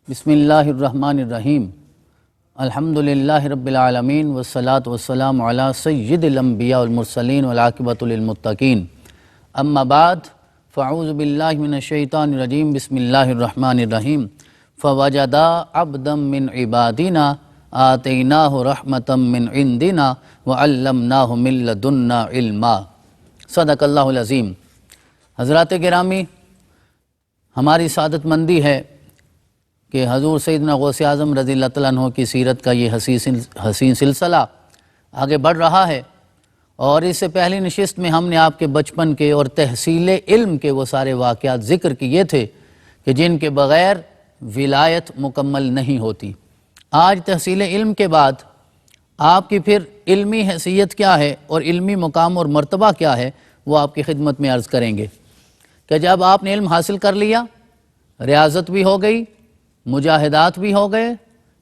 بسم اللہ الرحمن الرحیم الحمدللہ رب العالمین والصلاة والسلام علی سید الانبیاء والمرسلین والعاقبۃ للمتقین اما بعد فاعوذ باللہ من الشیطان الرجیم بسم اللہ الرحمن الرحیم فوجدا عبدا من عبادنا آتیناہ رحمتا من عندنا وعلمناہ من لدنا علما۔ صدق اللہ العظیم۔ حضرات گرامی، ہماری سعادت مندی ہے کہ حضور سیدنا غوث اعظم رضی اللہ تعالیٰ عنہ کی سیرت کا یہ حسین سلسلہ آگے بڑھ رہا ہے، اور اس سے پہلی نشست میں ہم نے آپ کے بچپن کے اور تحصیل علم کے وہ سارے واقعات ذکر کیے تھے کہ جن کے بغیر ولایت مکمل نہیں ہوتی۔ آج تحصیل علم کے بعد آپ کی پھر علمی حیثیت کیا ہے اور علمی مقام اور مرتبہ کیا ہے، وہ آپ کی خدمت میں عرض کریں گے کہ جب آپ نے علم حاصل کر لیا، ریاضت بھی ہو گئی، مجاہدات بھی ہو گئے،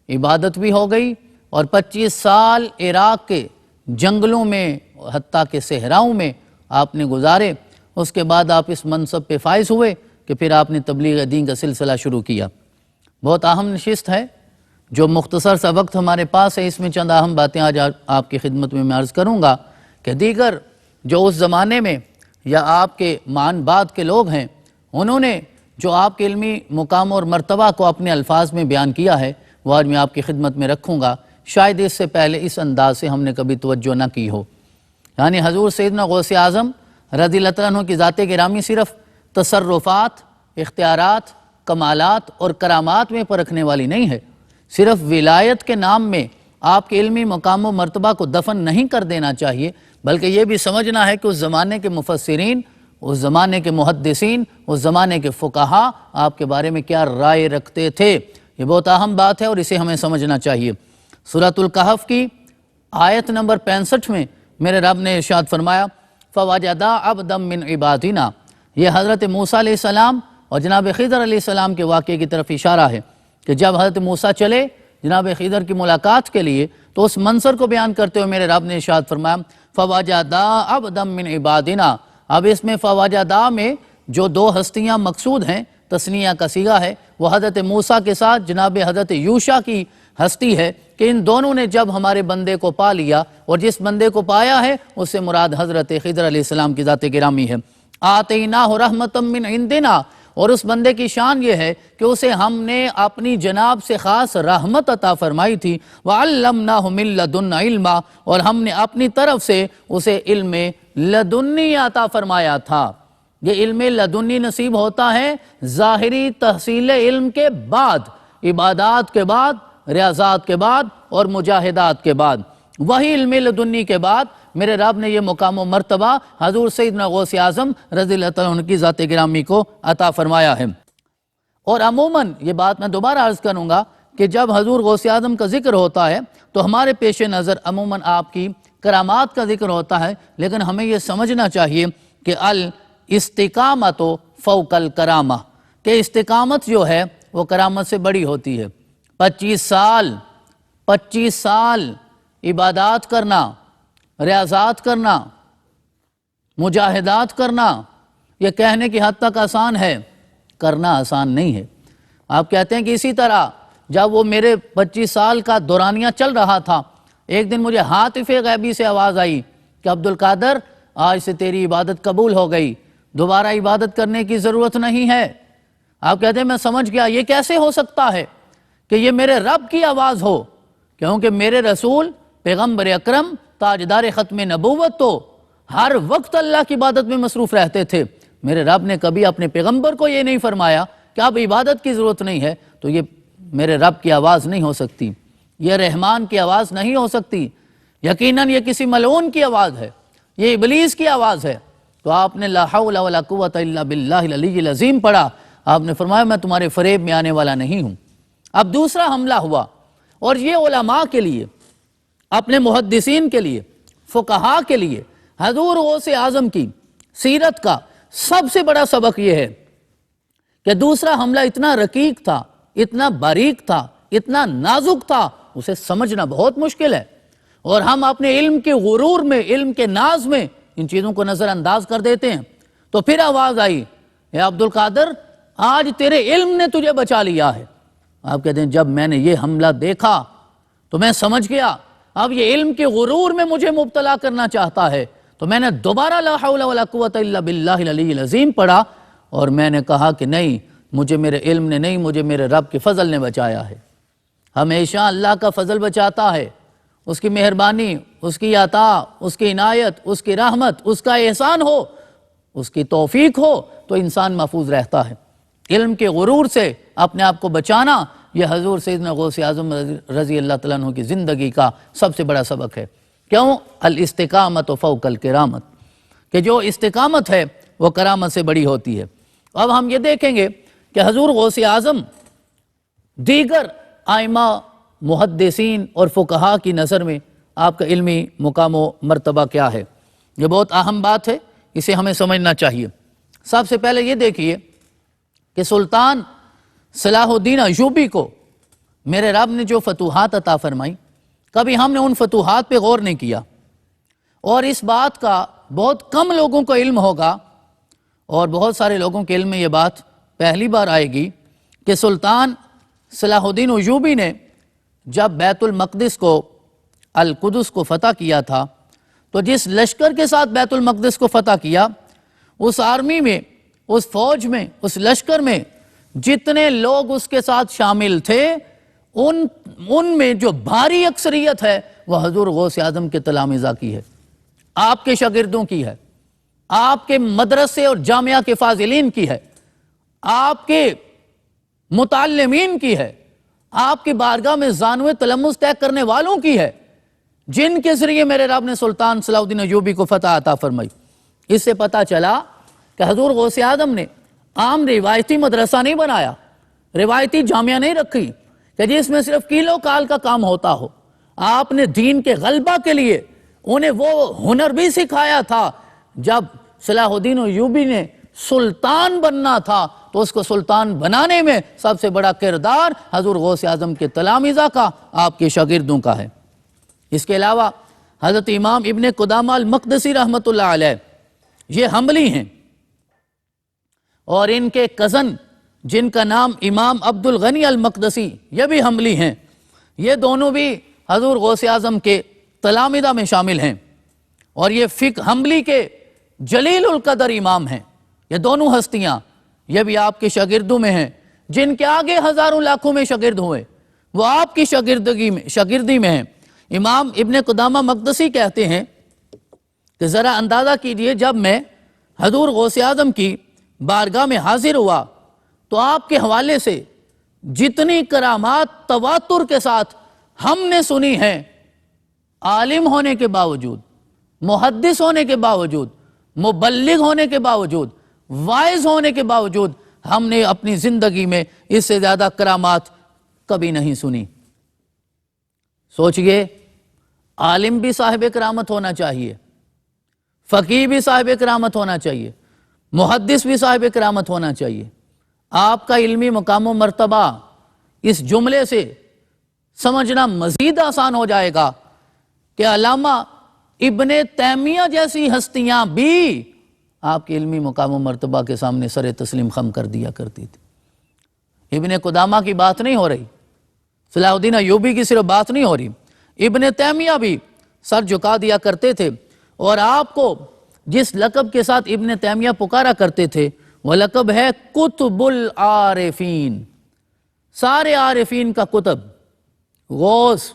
عبادت بھی ہو گئی، اور 25 سال عراق کے جنگلوں میں حتیٰ کہ صحراؤں میں آپ نے گزارے، اس کے بعد آپ اس منصب پہ فائز ہوئے کہ پھر آپ نے تبلیغ دین کا سلسلہ شروع کیا۔ بہت اہم نشست ہے، جو مختصر سا وقت ہمارے پاس ہے، اس میں چند اہم باتیں آج آپ کی خدمت میں عرض کروں گا کہ دیگر جو اس زمانے میں یا آپ کے مان بعد کے لوگ ہیں، انہوں نے جو آپ کے علمی مقام اور مرتبہ کو اپنے الفاظ میں بیان کیا ہے، وہ آج میں آپ کی خدمت میں رکھوں گا۔ شاید اس سے پہلے اس انداز سے ہم نے کبھی توجہ نہ کی ہو۔ یعنی حضور سیدنا غوث اعظم رضی اللہ تعالیٰ عنہ کی ذات گرامی صرف تصرفات، اختیارات، کمالات اور کرامات میں پرکھنے والی نہیں ہے۔ صرف ولایت کے نام میں آپ کے علمی مقام و مرتبہ کو دفن نہیں کر دینا چاہیے، بلکہ یہ بھی سمجھنا ہے کہ اس زمانے کے مفسرین، اس زمانے کے محدثین، اس زمانے کے فقہا آپ کے بارے میں کیا رائے رکھتے تھے۔ یہ بہت اہم بات ہے اور اسے ہمیں سمجھنا چاہیے۔ سورۃ الکہف کی آیت نمبر 65 میں میرے رب نے ارشاد فرمایا فَوَجَدَا عَبْدًا مِّنْ عِبَادِنَا۔ یہ حضرت موسیٰ علیہ السلام اور جناب خضر علیہ السلام کے واقعے کی طرف اشارہ ہے کہ جب حضرت موسیٰ چلے جناب خضر کی ملاقات کے لیے، تو اس منظر کو بیان کرتے ہوئے میرے رب نے ارشاد فرمایا فَوَجَدَا عَبْدًا مِّنْ عِبَادِنَا۔ اب اس میں فوجدا میں جو دو ہستیاں مقصود ہیں، تثنیہ کا صیغہ ہے، وہ حضرت موسیٰ کے ساتھ جناب حضرت یوشع کی ہستی ہے کہ ان دونوں نے جب ہمارے بندے کو پا لیا، اور جس بندے کو پایا ہے اس سے مراد حضرت خضر علیہ السلام کی ذات گرامی ہے۔ آتیناہ رحمتا من عندنا، اور اس بندے کی شان یہ ہے کہ اسے ہم نے اپنی جناب سے خاص رحمت عطا فرمائی تھی، وعلمناہ من لدنا علما، اور ہم نے اپنی طرف سے اسے علم لدنی عطا فرمایا تھا۔ یہ علم لدنی نصیب ہوتا ہے ظاہری تحصیل علم کے بعد، عبادات کے بعد، ریاضات کے بعد اور مجاہدات کے بعد۔ وہی علم لدنی کے بعد میرے رب نے یہ مقام و مرتبہ حضور سیدنا غوث اعظم رضی اللہ تعالیٰ عنہ کی ذات گرامی کو عطا فرمایا ہے۔ اور عموماً یہ بات میں دوبارہ عرض کروں گا کہ جب حضور غوث اعظم کا ذکر ہوتا ہے تو ہمارے پیش نظر عموماً آپ کی کرامات کا ذکر ہوتا ہے، لیکن ہمیں یہ سمجھنا چاہیے کہ الاستقامت فوق الکرامہ، کہ استقامت جو ہے وہ کرامت سے بڑی ہوتی ہے۔ 25 سال عبادات کرنا، ریاضات کرنا، مجاہدات کرنا، یہ کہنے کی حد تک آسان ہے، کرنا آسان نہیں ہے۔ آپ کہتے ہیں کہ اسی طرح جب وہ میرے 25 سال کا دورانیہ چل رہا تھا، ایک دن مجھے ہاتف غیبی سے آواز آئی کہ عبدالقادر، آج سے تیری عبادت قبول ہو گئی، دوبارہ عبادت کرنے کی ضرورت نہیں ہے۔ آپ کہتے ہیں میں سمجھ گیا، یہ کیسے ہو سکتا ہے کہ یہ میرے رب کی آواز ہو، کیونکہ میرے رسول پیغمبر اکرم تاجدار ختم نبوت تو ہر وقت اللہ کی عبادت میں مصروف رہتے تھے۔ میرے رب نے کبھی اپنے پیغمبر کو یہ نہیں فرمایا کہ اب عبادت کی ضرورت نہیں ہے، تو یہ میرے رب کی آواز نہیں ہو سکتی، یہ رحمان کی آواز نہیں ہو سکتی، یقیناً یہ کسی ملعون کی آواز ہے، یہ ابلیس کی آواز ہے۔ تو آپ نے لا حول ولا قوت الا باللہ العلی العظیم پڑھا، آپ نے فرمایا میں تمہارے فریب میں آنے والا نہیں ہوں۔ اب دوسرا حملہ ہوا، اور یہ علماء کے لیے، اپنے محدثین کے لیے، فقہاء کے لیے حضور غوث اعظم کی سیرت کا سب سے بڑا سبق یہ ہے کہ دوسرا حملہ اتنا رقیق تھا، اتنا باریک تھا، اتنا نازک تھا، اسے سمجھنا بہت مشکل ہے، اور ہم اپنے علم کے غرور میں، علم کے ناز میں ان چیزوں کو نظر انداز کر دیتے ہیں۔ تو پھر آواز آئی، اے عبدالقادر، آج تیرے علم نے تجھے بچا لیا ہے، آپ کہتے ہیں جب میں نے یہ حملہ دیکھا تو میں سمجھ گیا اب یہ علم کے غرور میں مجھے مبتلا کرنا چاہتا ہے، تو میں نے دوبارہ لا حول ولا قوت الا باللہ العلی العظیم پڑھا، اور میں نے کہا کہ نہیں، مجھے میرے علم نے نہیں، مجھے میرے رب کے فضل نے بچایا ہے۔ ہمیشہ اللہ کا فضل بچاتا ہے، اس کی مہربانی، اس کی عطا، اس کی عنایت، اس کی رحمت، اس کا احسان ہو، اس کی توفیق ہو تو انسان محفوظ رہتا ہے۔ علم کے غرور سے اپنے آپ کو بچانا، یہ حضور سیدنا غوث اعظم رضی اللہ تعالیٰ عنہ کی زندگی کا سب سے بڑا سبق ہے۔ کیوں؟ الاستقامت فوق الکرامت، کہ جو استقامت ہے وہ کرامت سے بڑی ہوتی ہے۔ اب ہم یہ دیکھیں گے کہ حضور غوث اعظم دیگر ائمہ، محدثین اور فقہا کی نظر میں آپ کا علمی مقام و مرتبہ کیا ہے۔ یہ بہت اہم بات ہے، اسے ہمیں سمجھنا چاہیے۔ سب سے پہلے یہ دیکھیے کہ سلطان صلاح الدین ایوبی کو میرے رب نے جو فتوحات عطا فرمائی، کبھی ہم نے ان فتوحات پہ غور نہیں کیا، اور اس بات کا بہت کم لوگوں کو علم ہوگا، اور بہت سارے لوگوں کے علم میں یہ بات پہلی بار آئے گی کہ سلطان صلاح الدین ایوبی نے جب بیت المقدس کو، القدس کو فتح کیا تھا، تو جس لشکر کے ساتھ بیت المقدس کو فتح کیا، اس آرمی میں، اس فوج میں، اس لشکر میں جتنے لوگ اس کے ساتھ شامل تھے، ان میں جو بھاری اکثریت ہے وہ حضور غوث اعظم کے تلامذہ کی ہے، آپ کے شاگردوں کی ہے، آپ کے مدرسے اور جامعہ کے فاضلین کی ہے، آپ کے متعلمین کی ہے، آپ کی بارگاہ میں زانوِ تلمذ طے کرنے والوں کی ہے، جن کے ذریعے میرے رب نے سلطان صلاح الدین ایوبی کو فتح عطا فرمائی۔ اس سے پتہ چلا کہ حضور غوث اعظم نے عام روایتی مدرسہ نہیں بنایا، روایتی جامعہ نہیں رکھی کہ جس میں صرف کیلو کال کا کام ہوتا ہو۔ آپ نے دین کے غلبہ کے لیے انہیں وہ ہنر بھی سکھایا تھا، جب صلاح الدین ایوبی نے سلطان بننا تھا تو اس کو سلطان بنانے میں سب سے بڑا کردار حضور غوث اعظم کے تلامذہ کا، آپ کے شاگردوں کا ہے۔ اس کے علاوہ حضرت امام ابن قدامہ المقدسی رحمۃ اللہ علیہ یہ حنبلی ہیں، اور ان کے کزن جن کا نام امام عبد الغنی المقدسی، یہ بھی حنبلی ہیں۔ یہ دونوں بھی حضور غوث اعظم کے تلامذہ میں شامل ہیں، اور یہ فقہ حنبلی کے جلیل القدر امام ہیں۔ یہ دونوں ہستیاں یہ بھی آپ کے شاگردوں میں ہیں، جن کے آگے ہزاروں لاکھوں میں شاگرد ہوئے، وہ آپ کی شاگردی میں ہیں۔ امام ابن قدامہ مقدسی کہتے ہیں کہ ذرا اندازہ کیجئے، جب میں حضور غوث اعظم کی بارگاہ میں حاضر ہوا تو آپ کے حوالے سے جتنی کرامات تواتر کے ساتھ ہم نے سنی ہیں، عالم ہونے کے باوجود، محدث ہونے کے باوجود، مبلغ ہونے کے باوجود، واعظ ہونے کے باوجود، ہم نے اپنی زندگی میں اس سے زیادہ کرامات کبھی نہیں سنی۔ سوچئے، عالم بھی صاحب کرامت ہونا چاہیے، فقیہ بھی صاحب کرامت ہونا چاہیے، محدث بھی صاحب کرامت ہونا چاہیے۔ آپ کا علمی مقام و مرتبہ اس جملے سے سمجھنا مزید آسان ہو جائے گا کہ علامہ ابن تیمیہ جیسی ہستیاں بھی آپ کے علمی مقام و مرتبہ کے سامنے سر تسلیم خم کر دیا کرتی تھی۔ ابن قدامہ کی بات نہیں ہو رہی، صلاح الدین ایوبی کی صرف بات نہیں ہو رہی، ابن تیمیہ بھی سر جھکا دیا کرتے تھے، اور آپ کو جس لقب کے ساتھ ابن تیمیہ پکارا کرتے تھے وہ لقب ہے کتب العارفین، سارے عارفین کا کتب، غوث۔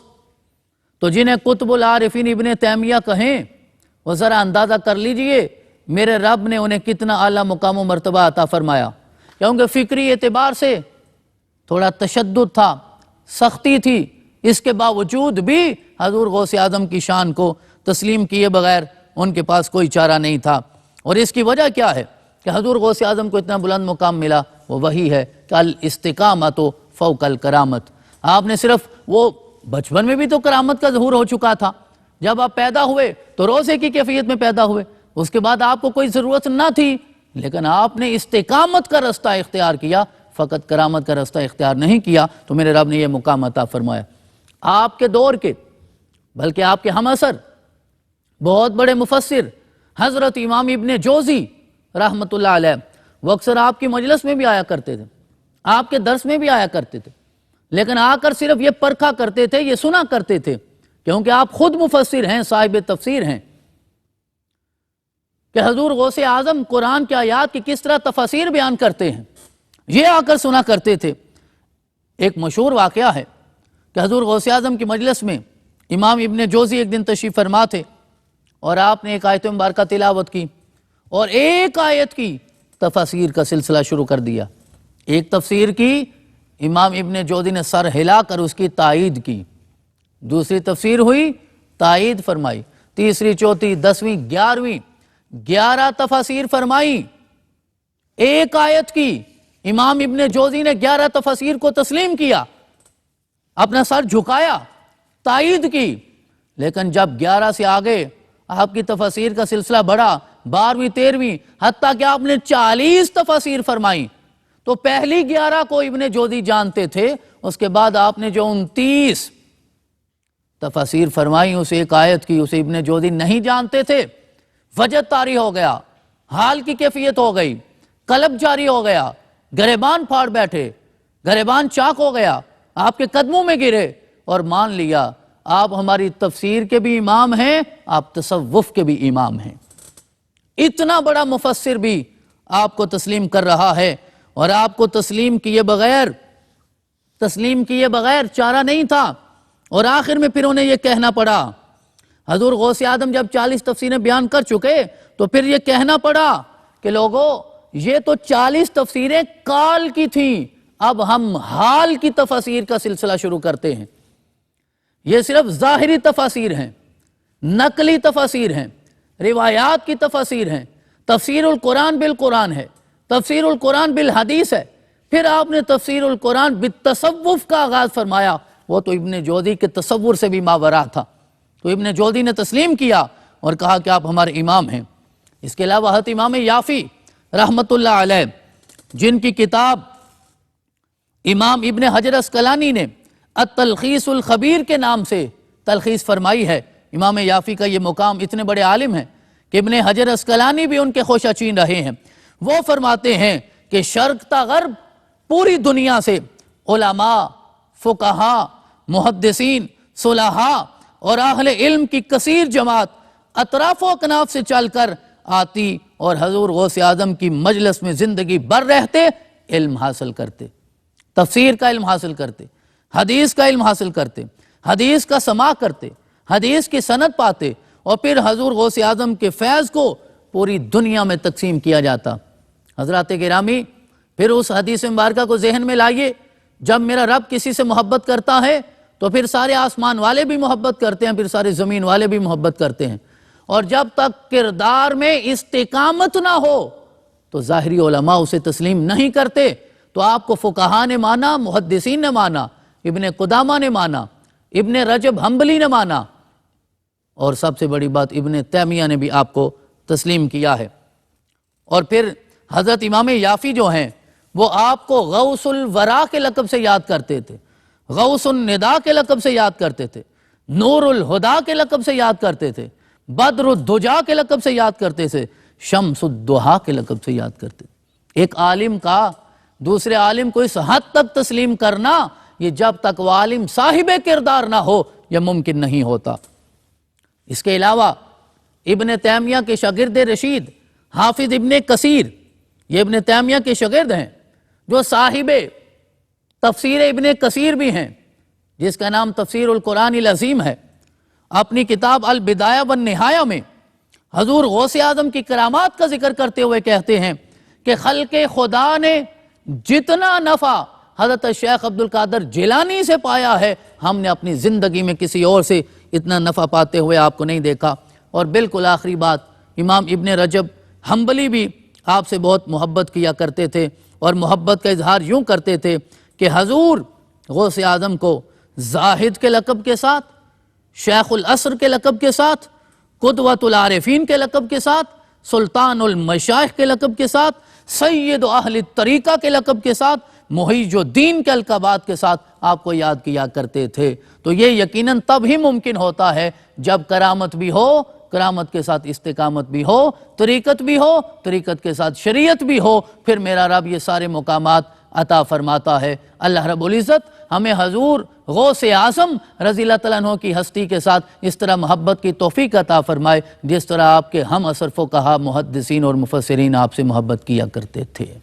تو جنہیں کتب العارفین ابن تیمیہ کہیں، وہ ذرا اندازہ کر لیجئے میرے رب نے انہیں کتنا اعلیٰ مقام و مرتبہ عطا فرمایا، کیونکہ فکری اعتبار سے تھوڑا تشدد تھا، سختی تھی، اس کے باوجود بھی حضور غوث اعظم کی شان کو تسلیم کیے بغیر ان کے پاس کوئی چارہ نہیں تھا۔ اور اس کی وجہ کیا ہے کہ حضور غوث اعظم کو اتنا بلند مقام ملا؟ وہ وہی ہے کہ الاستقامت فوق الکرامت۔ آپ نے صرف وہ بچپن میں بھی تو کرامت کا ظہور ہو چکا تھا، جب آپ پیدا ہوئے تو روزے کی کیفیت میں پیدا ہوئے، اس کے بعد آپ کو کوئی ضرورت نہ تھی، لیکن آپ نے استقامت کا رستہ اختیار کیا، فقط کرامت کا رستہ اختیار نہیں کیا، تو میرے رب نے یہ مقام عطا فرمایا۔ آپ کے دور کے، بلکہ آپ کے ہم عصر بہت بڑے مفسر حضرت امام ابن جوزی رحمۃ اللہ علیہ، وہ اکثر آپ کی مجلس میں بھی آیا کرتے تھے، آپ کے درس میں بھی آیا کرتے تھے، لیکن آ کر صرف یہ پرکھا کرتے تھے، یہ سنا کرتے تھے، کیونکہ آپ خود مفسر ہیں، صاحب تفسیر ہیں، کہ حضور غوث اعظم قرآن کی آیات کی کس طرح تفاسیر بیان کرتے ہیں، یہ آ کر سنا کرتے تھے۔ ایک مشہور واقعہ ہے کہ حضور غوث اعظم کی مجلس میں امام ابن جوزی ایک دن تشریف فرما تھے، اور آپ نے ایک آیت مبارکہ تلاوت کی، اور ایک آیت کی تفاسیر کا سلسلہ شروع کر دیا۔ ایک تفسیر کی، امام ابن جوزی نے سر ہلا کر اس کی تائید کی، دوسری تفسیر ہوئی، تائید فرمائی، تیسری، چوتھی، 10ویں، 11ویں، 11 تفاسیر فرمائی۔ ایک آیت کی امام ابن جوزی نے 11 تفاسیر کو تسلیم کیا، اپنا سر جھکایا، تائید کی، لیکن جب 11 سے آگے آپ کی تفاسیر کا سلسلہ بڑھا، 12ویں، 13ویں، حتیٰ کہ آپ نے 40 تفاسیر فرمائی، تو پہلی 11 کو ابن جوزی جانتے تھے، اس کے بعد آپ نے جو 29 تفاسیر فرمائی اس ایک آیت کی، اسے ابن جوزی نہیں جانتے تھے۔ وجہ طاری ہو گیا، حال کی کیفیت ہو گئی، قلب جاری ہو گیا، گریبان پھاڑ بیٹھے، گریبان چاک ہو گیا، آپ کے قدموں میں گرے اور مان لیا آپ ہماری تفسیر کے بھی امام ہیں، آپ تصوف کے بھی امام ہیں۔ اتنا بڑا مفسر بھی آپ کو تسلیم کر رہا ہے، اور آپ کو تسلیم کیے بغیر چارہ نہیں تھا، اور آخر میں پھر انہیں یہ کہنا پڑا، حضور غوث اعظم جب 40 تفسیریں بیان کر چکے تو پھر یہ کہنا پڑا کہ لوگوں یہ تو 40 تفسیریں کال کی تھیں، اب ہم حال کی تفاسیر کا سلسلہ شروع کرتے ہیں۔ یہ صرف ظاہری تفاسیر ہیں، نقلی تفاسیر ہیں، روایات کی تفاسیر ہیں، تفسیر القرآن بالقرآن ہے، تفسیر القرآن بالحدیث ہے۔ پھر آپ نے تفسیر القرآن بالتصوف کا آغاز فرمایا، وہ تو ابن جوزی کے تصور سے بھی ماورا تھا، تو ابن جوزی نے تسلیم کیا اور کہا کہ آپ ہمارے امام ہیں۔ اس کے علاوہ حضرت امام یافی رحمت اللہ علیہ، جن کی کتاب امام ابن حجر اسقلانی نے التلخیص الخبیر کے نام سے تلخیص فرمائی ہے، امام یافی کا یہ مقام، اتنے بڑے عالم ہیں کہ ابن حجر اسقلانی بھی ان کے خوشہ چین رہے ہیں۔ وہ فرماتے ہیں کہ شرق تا غرب پوری دنیا سے علماء، فقہاء، محدثین، صلحاء اور اہل علم کی کثیر جماعت اطراف و اکناف سے چل کر آتی اور حضور غوث اعظم کی مجلس میں زندگی بھر رہتے، علم حاصل کرتے، تفسیر کا علم حاصل کرتے، حدیث کا علم حاصل کرتے، حدیث کا سماع کرتے، حدیث کی سند پاتے، اور پھر حضور غوث اعظم کے فیض کو پوری دنیا میں تقسیم کیا جاتا۔ حضرات گرامی، پھر اس حدیث مبارکہ کو ذہن میں لائیے، جب میرا رب کسی سے محبت کرتا ہے تو پھر سارے آسمان والے بھی محبت کرتے ہیں، پھر سارے زمین والے بھی محبت کرتے ہیں، اور جب تک کردار میں استقامت نہ ہو تو ظاہری علماء اسے تسلیم نہیں کرتے۔ تو آپ کو فقہاء نے مانا، محدثین نے مانا، ابن قدامہ نے مانا، ابن رجب حنبلی نے مانا، اور سب سے بڑی بات ابن تیمیہ نے بھی آپ کو تسلیم کیا ہے۔ اور پھر حضرت امام یافی جو ہیں وہ آپ کو غوث الورا کے لقب سے یاد کرتے تھے، غوث النداء کے لقب سے یاد کرتے تھے، نور الہدا کے لقب سے یاد کرتے تھے، بدر الدجا کے لقب سے یاد کرتے تھے، شمس الضحیٰ کے لقب سے یاد کرتے تھے۔ ایک عالم کا دوسرے عالم کو اس حد تک تسلیم کرنا، یہ جب تک وہ عالم صاحب کردار نہ ہو یہ ممکن نہیں ہوتا۔ اس کے علاوہ ابن تیمیہ کے شاگرد رشید حافظ ابن کثیر، یہ ابن تیمیہ کے شاگرد ہیں، جو صاحب تفسیر ابن کثیر بھی ہیں، جس کا نام تفسیر القرآن العظیم ہے۔ اپنی کتاب البدایہ والنہایہ میں حضور غوث اعظم کی کرامات کا ذکر کرتے ہوئے کہتے ہیں کہ خلق خدا نے جتنا نفع حضرت شیخ عبد القادر جیلانی سے پایا ہے، ہم نے اپنی زندگی میں کسی اور سے اتنا نفع پاتے ہوئے آپ کو نہیں دیکھا۔ اور بالکل آخری بات، امام ابن رجب حنبلی بھی آپ سے بہت محبت کیا کرتے تھے، اور محبت کا اظہار یوں کرتے تھے کہ حضور غوث اعظم کو زاہد کے لقب کے ساتھ، شیخ العصر کے لقب کے ساتھ، قدوۃ العارفین کے لقب کے ساتھ، سلطان المشائخ کے لقب کے ساتھ، سید اہل الطریقہ کے لقب کے ساتھ، محیج الدین کے القابات کے ساتھ آپ کو یاد کیا کرتے تھے۔ تو یہ یقیناً تب ہی ممکن ہوتا ہے جب کرامت بھی ہو، کرامت کے ساتھ استقامت بھی ہو، طریقت بھی ہو، طریقت کے ساتھ شریعت بھی ہو، پھر میرا رب یہ سارے مقامات عطا فرماتا ہے۔ اللہ رب العزت ہمیں حضور غوث اعظم رضی اللہ تعالیٰ عنہ کی ہستی کے ساتھ اس طرح محبت کی توفیق عطا فرمائے جس طرح آپ کے ہم اثر فقہا محدثین اور مفسرین آپ سے محبت کیا کرتے تھے۔